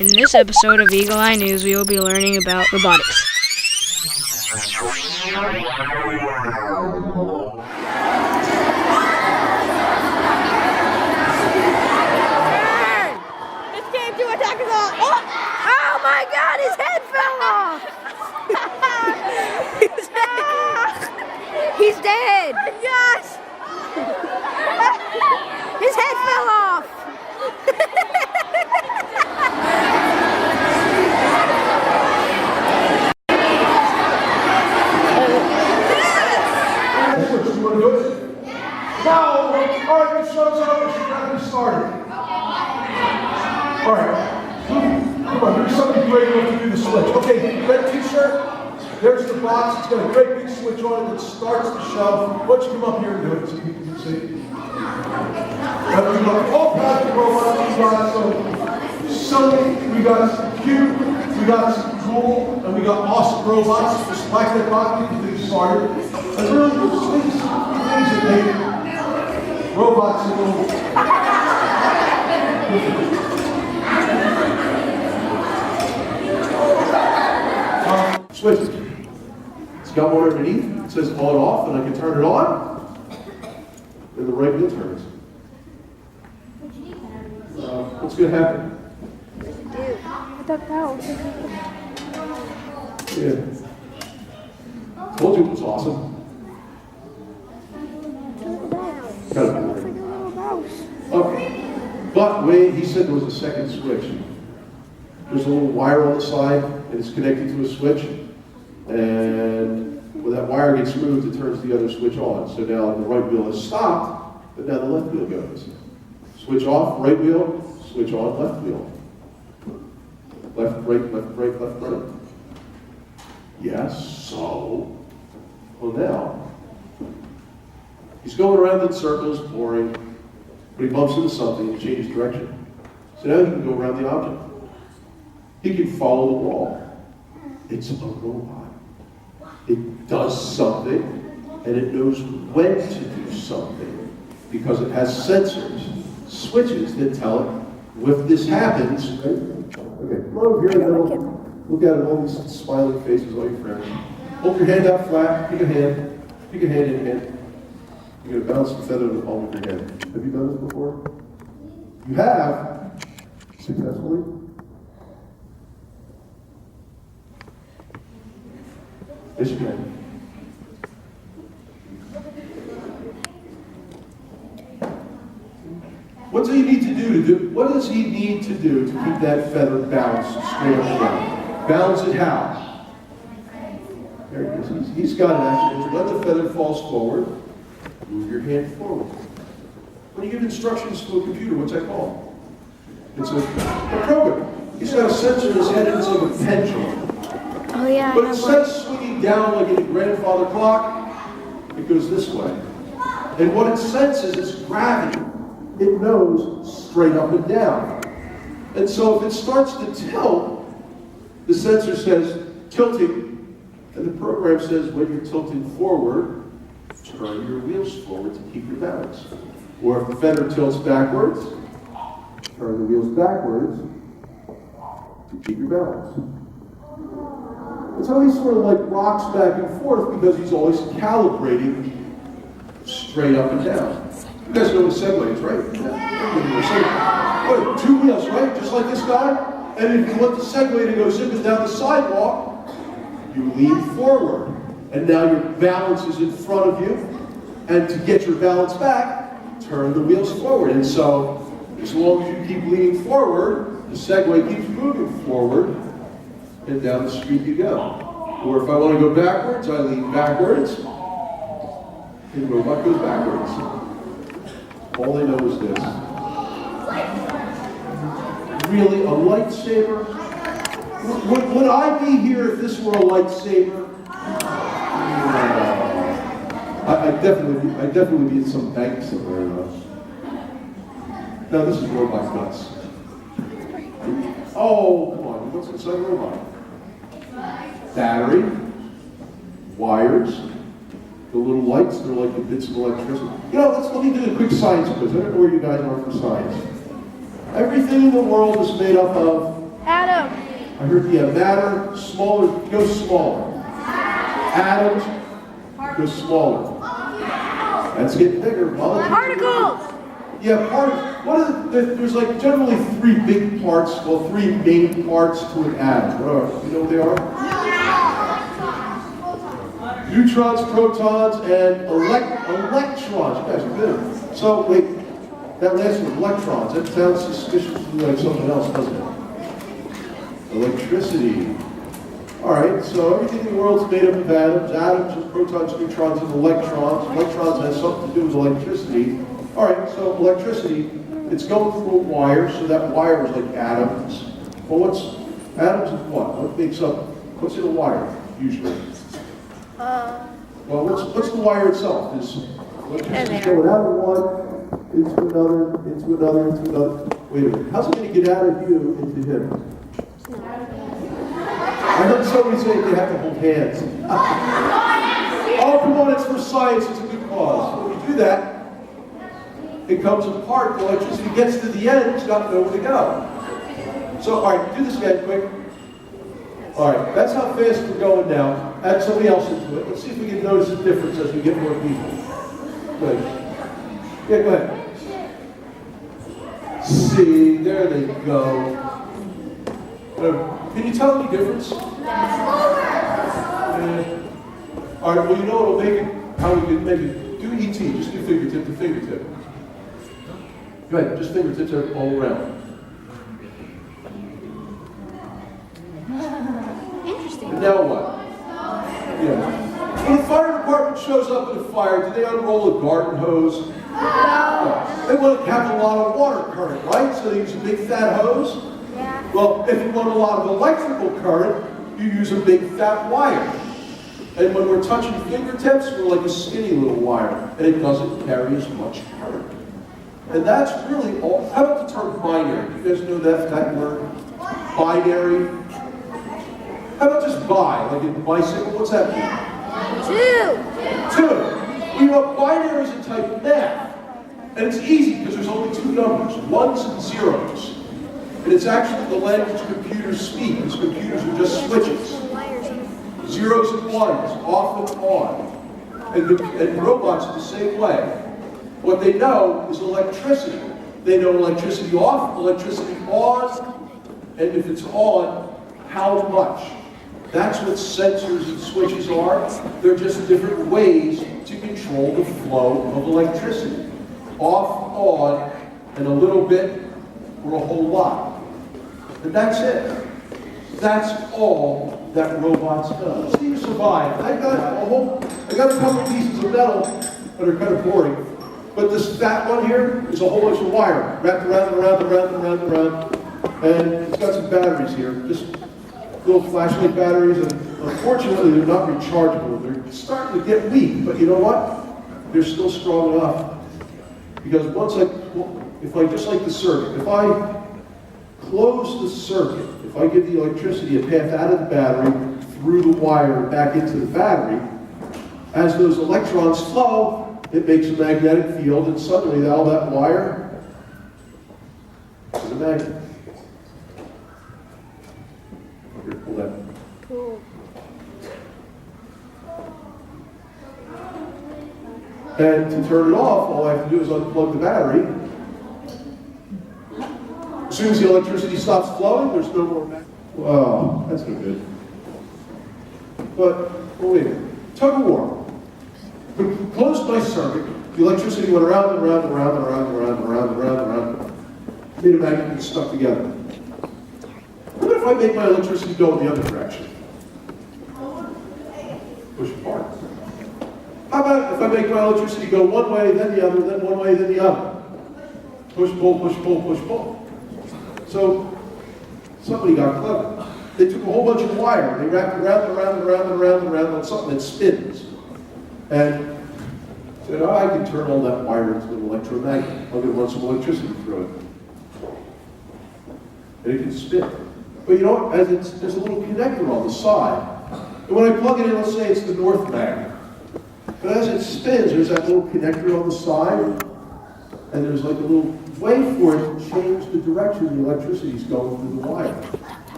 In this episode of Eagle Eye News, we will be learning about robotics. This came to attack us all. Oh my God, his head fell off. He's dead. Yes. His head fell off. Now, all right, the show's over. She's got to be started. All right. Come on, there's somebody brave enough to do the switch. Okay, red t-shirt. There's the box. It's got a great big switch on it that starts the show. Why don't you come up here and do it so you can see? We got all kinds of robots. We got cute, we got cool, and we got awesome robots. Just like that box, we can do started. And really, things that make robots a little. Switch. It's got one underneath. It says on and off, and I can turn it on. And the right wheel turns. What's going to happen? Yeah. Told you it was awesome. Okay. But wait, he said there was a second switch. There's a little wire on the side, and it's connected to a switch. And when that wire gets moved, it turns the other switch on. So now the right wheel is stopped, but now the left wheel goes. Switch off, right wheel, switch on, left wheel. Left, right, left, right, left, right. Yes, so, well now, he's going around in circles, boring, but he bumps into something and changes direction. So now he can go around the object. He can follow the wall. It's a robot. It does something, and it knows when to do something, because it has sensors, switches that tell it if this happens. Right? Okay, come over here and look at all these smiling faces, all your friends. Hold your hand out flat, pick a hand in your hand. You're going to bounce the feather in the palm of your hand. Have you done this before? You have, successfully. Yes, you can. What does he need to do what does he need to do to keep that feather balanced straight up and down? Balance it how? There it is. He's got it actually. Let the feather fall forward. Move your hand forward. When you give instructions to a computer, what's that called? It's a program. He's got a sensor in his head and it's like a pendulum. Oh yeah. But instead of swinging down like in a grandfather clock, it goes this way. And what it senses is gravity. It knows straight up and down. And so if it starts to tilt, the sensor says tilting, and the program says when you're tilting forward, turn your wheels forward to keep your balance. Or if the feather tilts backwards, turn the wheels backwards to keep your balance. And so he sort of like rocks back and forth because he's always calibrating straight up and down. You guys know what a Segway is, right? Yeah. What, two wheels, right? Just like this guy. And if you want the Segway to go zipping down the sidewalk, you lean forward. And now your balance is in front of you. And to get your balance back, turn the wheels forward. And so, as long as you keep leaning forward, the Segway keeps moving forward, and down the street you go. Or if I want to go backwards, I lean backwards, and the robot goes backwards. All they know is this. Really, a lightsaber? Would I be here if this were a lightsaber? I'd definitely be in some bank somewhere. No, this is robot guts. Oh, come on, what's inside a robot? Battery, wires, the little lights, they're like the bits of electricity. You know, let me do a quick science quiz. I don't know where you guys are for science. Everything in the world is made up of Adam. I heard, yeah, matter, smaller, go smaller. Atoms, go smaller. That's getting bigger. Particles. Yeah, there's like generally three big parts, well, three main parts to an atom. What are, you know what they are? Neutrons, protons, and electrons. You guys are good. So, wait, that last one, electrons, that sounds suspiciously like something else, doesn't it? Electricity. All right, so everything in the world is made up of atoms. Atoms are protons, neutrons, and electrons. Electrons has something to do with electricity. All right, so electricity, it's going through a wire, so that wire is like atoms. Well, atoms is what? What makes up, what's in a wire, usually? Well, what's the wire itself? Is electricity going out of one, into another, into another, into another. Wait a minute, how's it going to get out of you into him? I heard somebody say they have to hold hands. Oh, come on, it's for science, it's a good cause. When we do that, it comes apart, the electricity gets to the end, it's got nowhere to go. So, all right, do this again quick. All right, that's how fast we're going now. Add somebody else into it. Let's see if we can notice the difference as we get more people. Good. Yeah, go ahead. See, there they go. Can you tell any difference? All right, well, you know what'll make it, how we can make it, do ET, just do fingertip to fingertip. Go ahead, just fingertips all around. Interesting. And now what? Yeah. When the fire department shows up in a fire, do they unroll a garden hose? No. They want to have a lot of water current, right? So they use a big fat hose? Yeah. Well, if you want a lot of electrical current, you use a big fat wire. And when we're touching fingertips, we're like a skinny little wire, and it doesn't carry as much current. And that's really all. How about the term binary? Do you guys know that word? Binary? How about just bi, like in bicycle? What's that mean? Two. You know, binary is a type of math. And it's easy because there's only two numbers, ones and zeros. And it's actually the language computers speak, because computers are just switches. Zeros and ones, off and on. And robots are the same way. What they know is electricity. They know electricity off, electricity on, and if it's on, how much. That's what sensors and switches are. They're just different ways to control the flow of electricity. Off, on, and a little bit, or a whole lot. And that's it. That's all that robots do. See, you survive. I got a couple pieces of metal that are kind of boring. But this fat one here is a whole bunch of wire wrapped around and around and around and around and around. And it's got some batteries here, just little flashlight batteries. And unfortunately, they're not rechargeable. They're starting to get weak. But you know what? They're still strong enough. Because if I just like the circuit, if I close the circuit, if I give the electricity a path out of the battery, through the wire, and back into the battery, as those electrons flow, it makes a magnetic field, and suddenly all that wire is a magnet. Here, pull that. Cool. And to turn it off, all I have to do is unplug the battery. As soon as the electricity stops flowing, there's no more magnet. Wow, that's no good. But, wait a minute. Tug of war. Closed my circuit, the electricity went around and around and around and around and around and around and around and around. Made a magnet and stuck together. What if I make my electricity go in the other direction? Push apart. How about if I make my electricity go one way, then the other, then one way, then the other? Push, pull, push, pull, push, pull. So, somebody got clever. They took a whole bunch of wire, they wrapped it around and around and around and around and around on something that spins. And said, oh, I can turn all that wire into an electromagnet. I'm going to run some electricity through it. And it can spin. But you know what? There's a little connector on the side. And when I plug it in, let's say it's the north magnet. But as it spins, there's that little connector on the side. and there's like a little way for it to change the direction the electricity is going through the wire.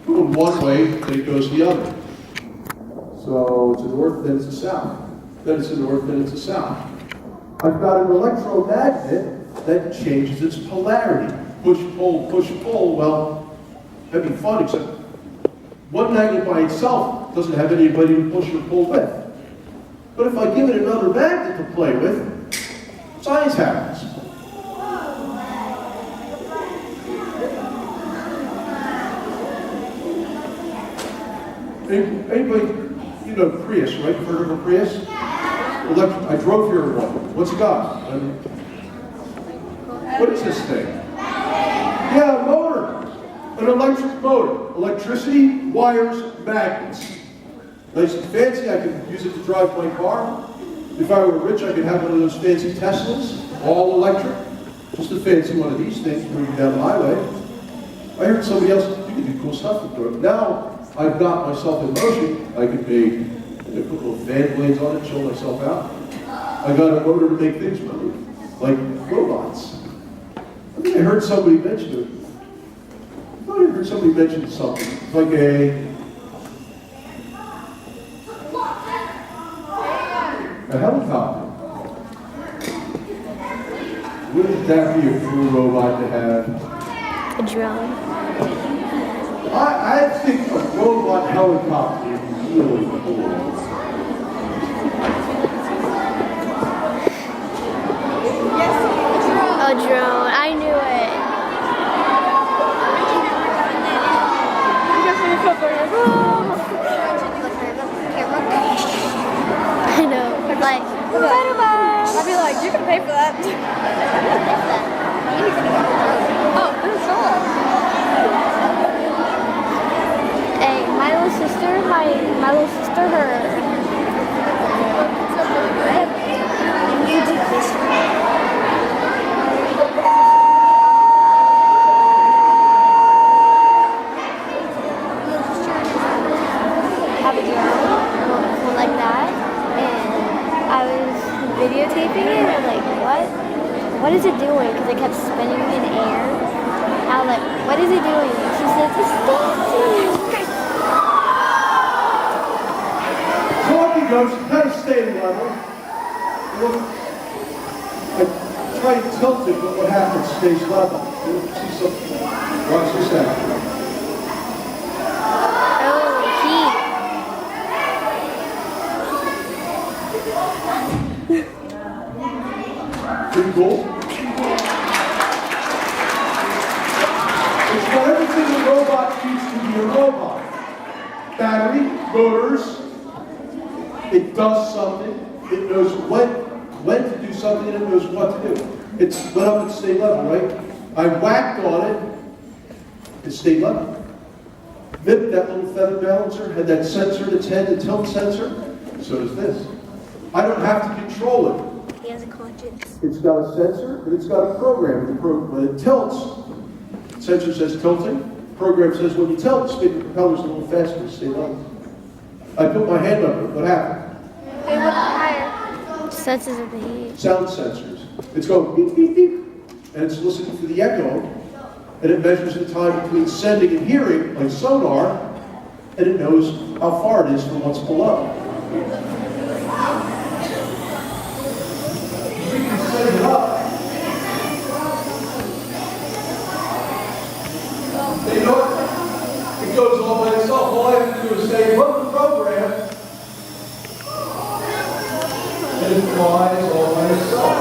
Going one way, then it goes the other. So it's a north, then it's a south. Then it's a north, then it's a south. I've got an electromagnet that changes its polarity. Push, pull, push, pull. Well, that'd be fun, except one magnet by itself doesn't have anybody to push or pull with. But if I give it another magnet to play with, science happens. Anybody, you know Prius, right? You've heard of a Prius? I drove here in one. What's it got? What is this thing? Yeah, a motor. An electric motor. Electricity, wires, magnets. Nice and fancy. I could use it to drive my car. If I were rich, I could have one of those fancy Teslas, all electric. Just a fancy one of these things moving down the highway. I heard somebody else, you can do cool stuff with it. Now, I've got myself in motion. I could put little fan blades on it, chill myself out. I got a motor to make things move, like robots. I think I heard somebody mention it. I thought I heard somebody mention something. It's like a helicopter. Wouldn't that be a cool robot to have? A drone. I think a robot helicopter is really cool. A drone. I knew it. I know. Like, I'd be like, you can pay for that. Oh, it's all. hey, my little sister, her. Have a drone like that, and I was videotaping it, and I'm like, what is it doing? Because it kept spinning in air. I was like, what is it doing? She said, it's dancing. Talking goes, kind of stay level. Look, I try to tilt it, but what happens stays level. You'll see something. Watch this out. Pretty cool. It's got everything a robot needs to be a robot. Battery, motors, it does something, it knows when to do something, and it knows what to do. It's went up and stayed level, right? I whacked on it, it stayed level. Vip, that little feather balancer, had that sensor in its head, the tilt sensor, so does this. I don't have to control it. He has a conscience. It's got a sensor, and it's got a program. When it tilts, the sensor says tilting. The program says when you tilt, spin the propellers a little faster to stay level. I put my hand up, what happened? They went higher. Senses of the heat. Sound sensors. It's going beep, beep, beep, and it's listening for the echo, and it measures the time between sending and hearing, like sonar, and it knows how far it is from what's below. We can set it up. You know, it goes all by itself. All I have to do is say, run the program, and it flies all by itself.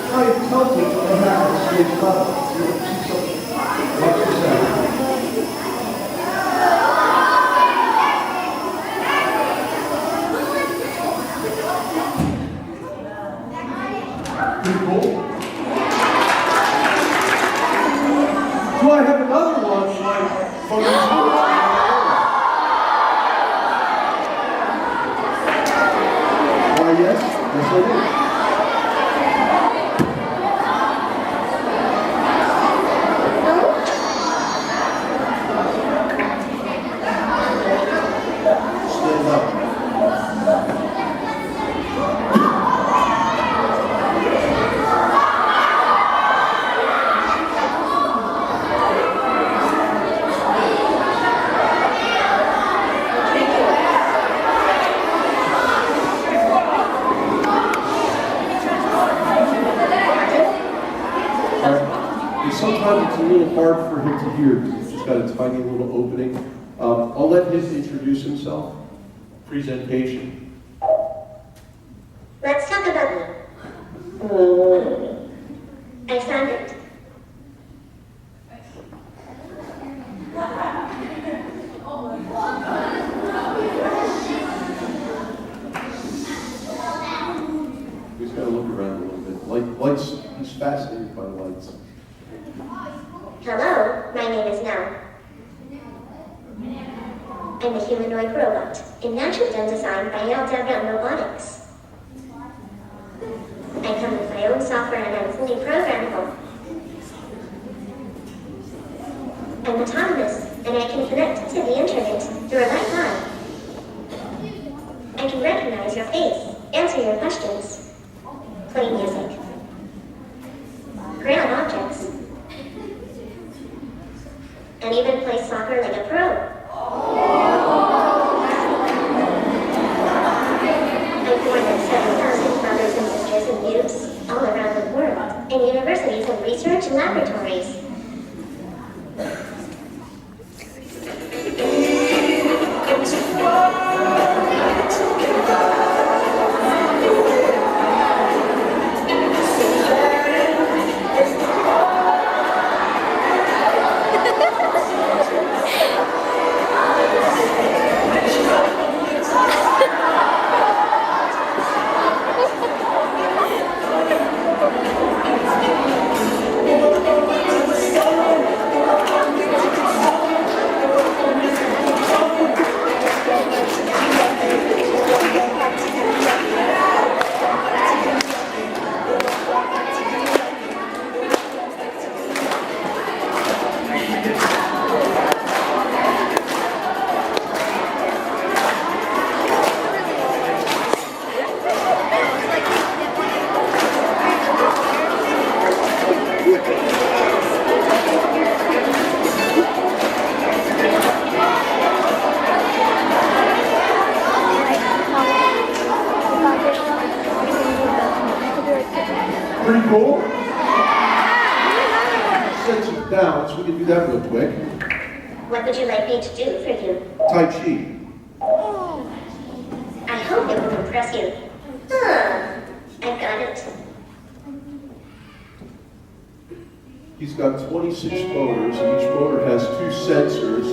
Try and tilt it when it happens to its level. You'll see something. Watch this out. Pretty cool. Do I have another one like photos? Why, yes. Yes, I do. sometimes it's a little hard for him to hear because he's got a tiny little opening. I'll let him introduce himself. Presentation. Let's talk about me. I found it. He's got to look around a little bit. Lights, he's fascinated by lights. Hello, my name is Nell. I'm a humanoid robot, imagined and designed by Robotics. I come with my own software and I'm fully programmable. I'm autonomous and I can connect to the internet through a Wi-Fi. I can recognize your face, answer your questions, play music, ground objects, and even play soccer like a pro. I've more than 7,000 brothers and sisters and youths all around the world, in universities and research laboratories. Pretty cool. Sense of balance. We can do that real quick. What would you like me to do for you? Tai Chi. I hope it will impress you. I've got it. He's got 26 motors, and each motor has 2 sensors.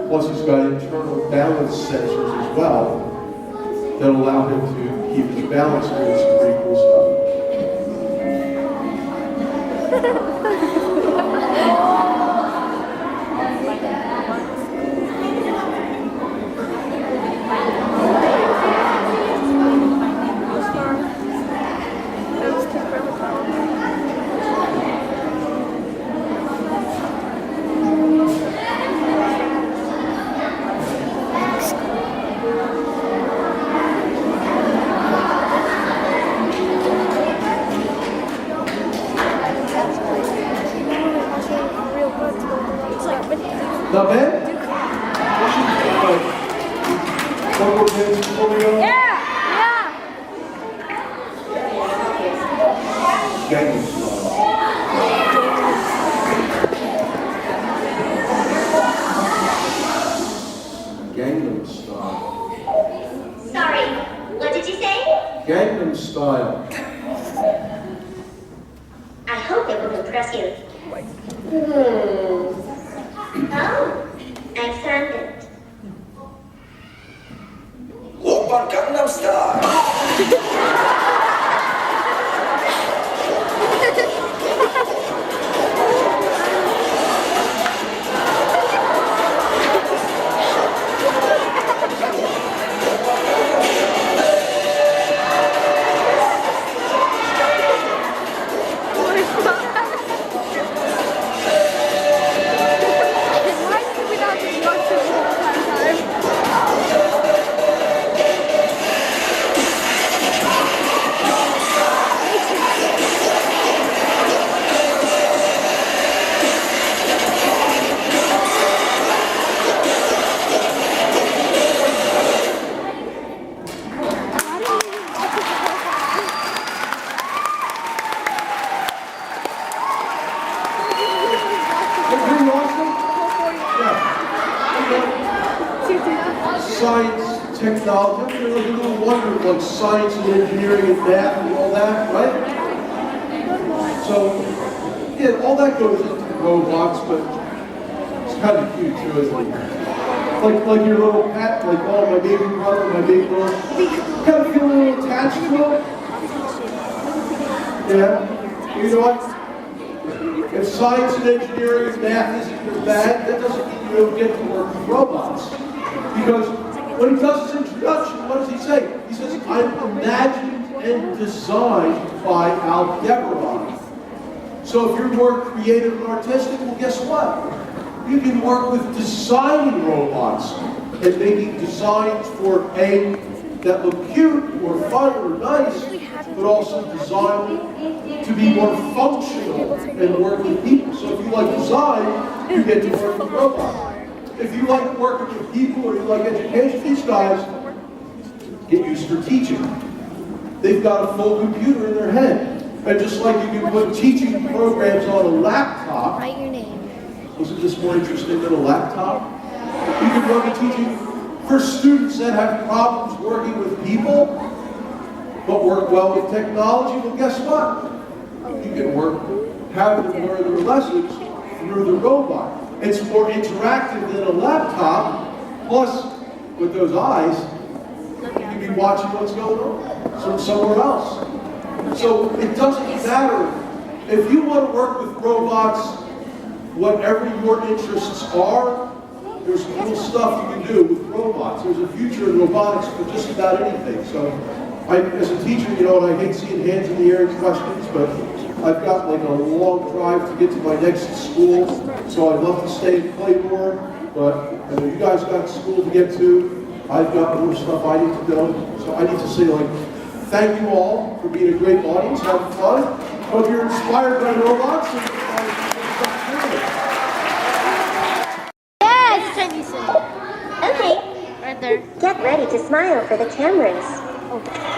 Plus, he's got internal balance sensors as well that allow him to keep his balance good. Some pretty cool stuff. Not bad? One more dance before we go? Yeah! Gangnam Style. Gangnam Style. Sorry, what did you say? Gangnam Style. I hope it will impress you. Oh, I found it. Oppa Gangnam Style. biology, you're like a little wonder, like science and engineering and math and all that, right? So, yeah, all that goes into robots, but it's kind of cute too, isn't it? Like your little pet, like, oh, my baby brother, my baby girl. You kind of feel a little attached to it. Yeah. You know what? If science and engineering and math isn't your bag, that doesn't mean you don't get to work with robots. Because when he does his introduction, what does he say? He says, I'm imagined and designed by Aldebaran. So if you're more creative and artistic, well, guess what? You can work with designing robots and making designs for A, that look cute or fun or nice, but also design to be more functional and work with people. So if you like design, you get to work with robots. If you like working with people or you like education, these guys get used to teaching. They've got a full computer in their head. And just like you can put teaching programs on a laptop, Write your name. wasn't this more interesting than a laptop? You can run the teaching for students that have problems working with people, but work well with technology. Well, guess what? You can have them learn their lessons through the robot. It's more interactive than a laptop. Plus, with those eyes, you can be watching what's going on from somewhere else. So it doesn't matter. If you want to work with robots, whatever your interests are, there's cool stuff you can do with robots. There's a future in robotics for just about anything. So, as a teacher, you know, and I hate seeing hands in the air and questions, but I've got like a long drive to get to my next school, so I'd love to stay and play more, but I know you guys got school to get to. I've got more stuff I need to do. So I need to say, like, thank you all for being a great audience, having fun. Hope you're inspired by robots. Okay. Right there. Get ready to smile for the cameras. Oh.